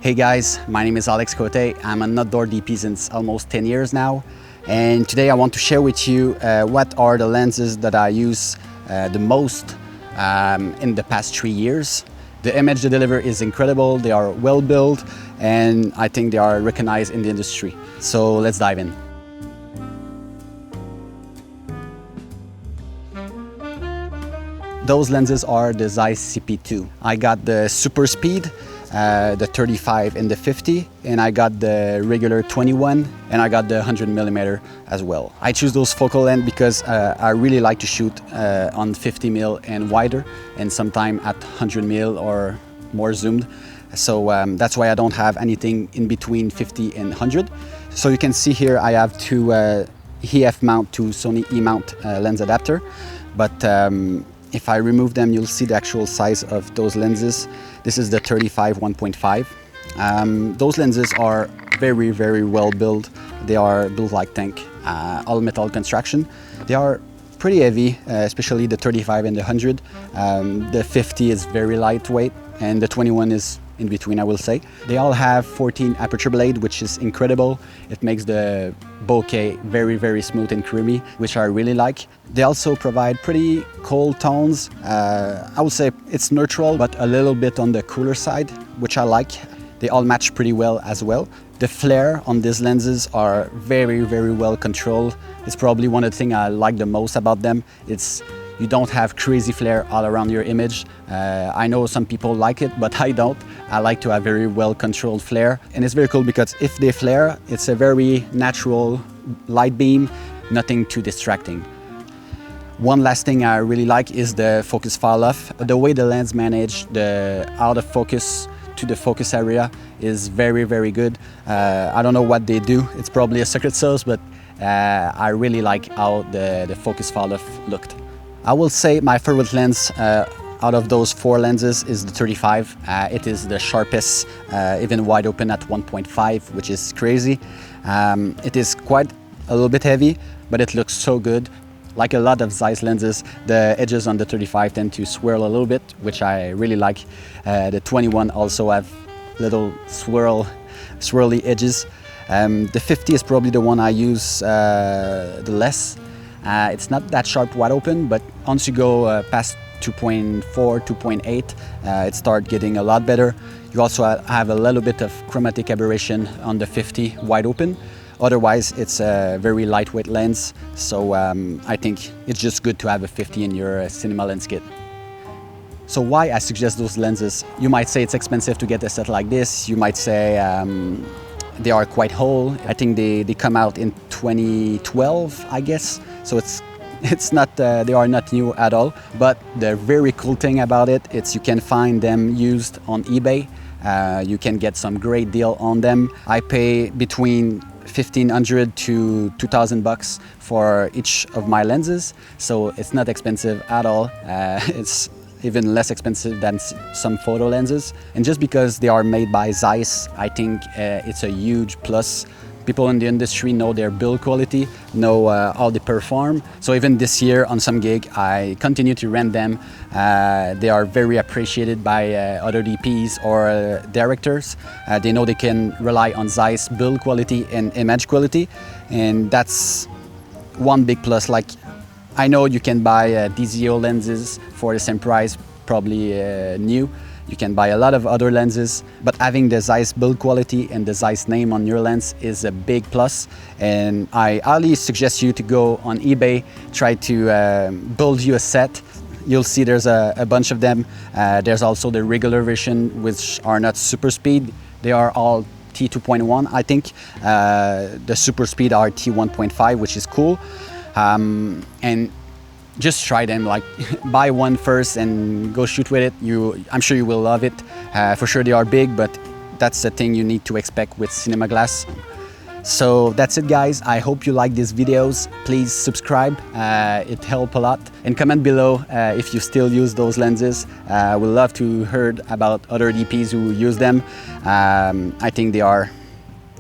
Hey guys, my name is Alex Cote. I'm an outdoor DP since almost 10 years now. And today I want to share with you what are the lenses that I use the most in the past 3 years. The image they deliver is incredible, they are well built, and I think they are recognized in the industry. So let's dive in. Those lenses are the Zeiss CP2. I got the super speed, the 35 and the 50, and I got the regular 21, and I got the 100mm as well. I choose those focal length because I really like to shoot on 50mm and wider, and sometimes at 100mm or more zoomed. So that's why I don't have anything in between 50 and 100. So you can see here I have two EF mount to Sony E mount lens adapter, but if I remove them, you'll see the actual size of those lenses. This is the 35 1.5. Those lenses are very, very well built. They are built like tank, all metal construction. They are pretty heavy, especially the 35 and the 100. The 50 is very lightweight, and the 21 is in between, I will say. They all have 14 aperture blade, which is incredible. It makes the bokeh very, very smooth and creamy, which I really like. They also provide pretty cold tones. I would say it's neutral, but a little bit on the cooler side, which I like. They all match pretty well as well. The flare on these lenses are very, very well controlled. It's probably one of the things I like the most about them. You don't have crazy flare all around your image. I know some people like it, but I don't. I like to have very well-controlled flare. And it's very cool because if they flare, it's a very natural light beam, nothing too distracting. One last thing I really like is the focus fall off. The way the lens manage the out of focus to the focus area is very, very good. I don't know what they do. It's probably a secret sauce, but I really like how the focus fall off looked. I will say my favorite lens out of those 4 lenses is the 35. It is the sharpest, even wide open at 1.5, which is crazy. It is quite a little bit heavy, but it looks so good. Like a lot of Zeiss lenses, the edges on the 35 tend to swirl a little bit, which I really like. The 21 also have little swirly edges. The 50 is probably the one I use the less. It's not that sharp wide open, but once you go past 2.4, 2.8, it starts getting a lot better. You also have a little bit of chromatic aberration on the 50 wide open. Otherwise, it's a very lightweight lens, so I think it's just good to have a 50 in your cinema lens kit. So why I suggest those lenses? You might say it's expensive to get a set like this. You might say they are quite whole. I think they come out in 2012, I guess. So it's not they are not new at all. But the very cool thing about it is you can find them used on eBay. You can get some great deal on them. I pay between $1,500 to $2,000 for each of my lenses, so it's not expensive at all. It's even less expensive than some photo lenses. And just because they are made by Zeiss, I think it's a huge plus. People in the industry know their build quality, know how they perform. So even this year on some gig, I continue to rent them. They are very appreciated by other DPs or directors. They know they can rely on Zeiss build quality and image quality. And that's one big plus. Like, I know you can buy DZO lenses for the same price, probably new. You can buy a lot of other lenses, but having the Zeiss build quality and the Zeiss name on your lens is a big plus. And I highly suggest you to go on eBay, try to build you a set. You'll see there's a bunch of them. There's also the regular version, which are not super speed. They are all T2.1, I think. The super speed are T1.5, which is cool. And just try them, like buy one first and go shoot with it. I'm sure you will love it. For sure they are big, but that's the thing you need to expect with cinema glass. So that's it guys, I hope you like these videos. Please subscribe, it helps a lot. And comment below if you still use those lenses. We'd love to hear about other DPs who use them. I think they are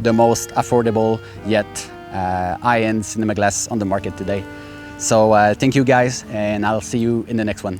the most affordable yet high-end cinema glass on the market today. So thank you guys, and I'll see you in the next one.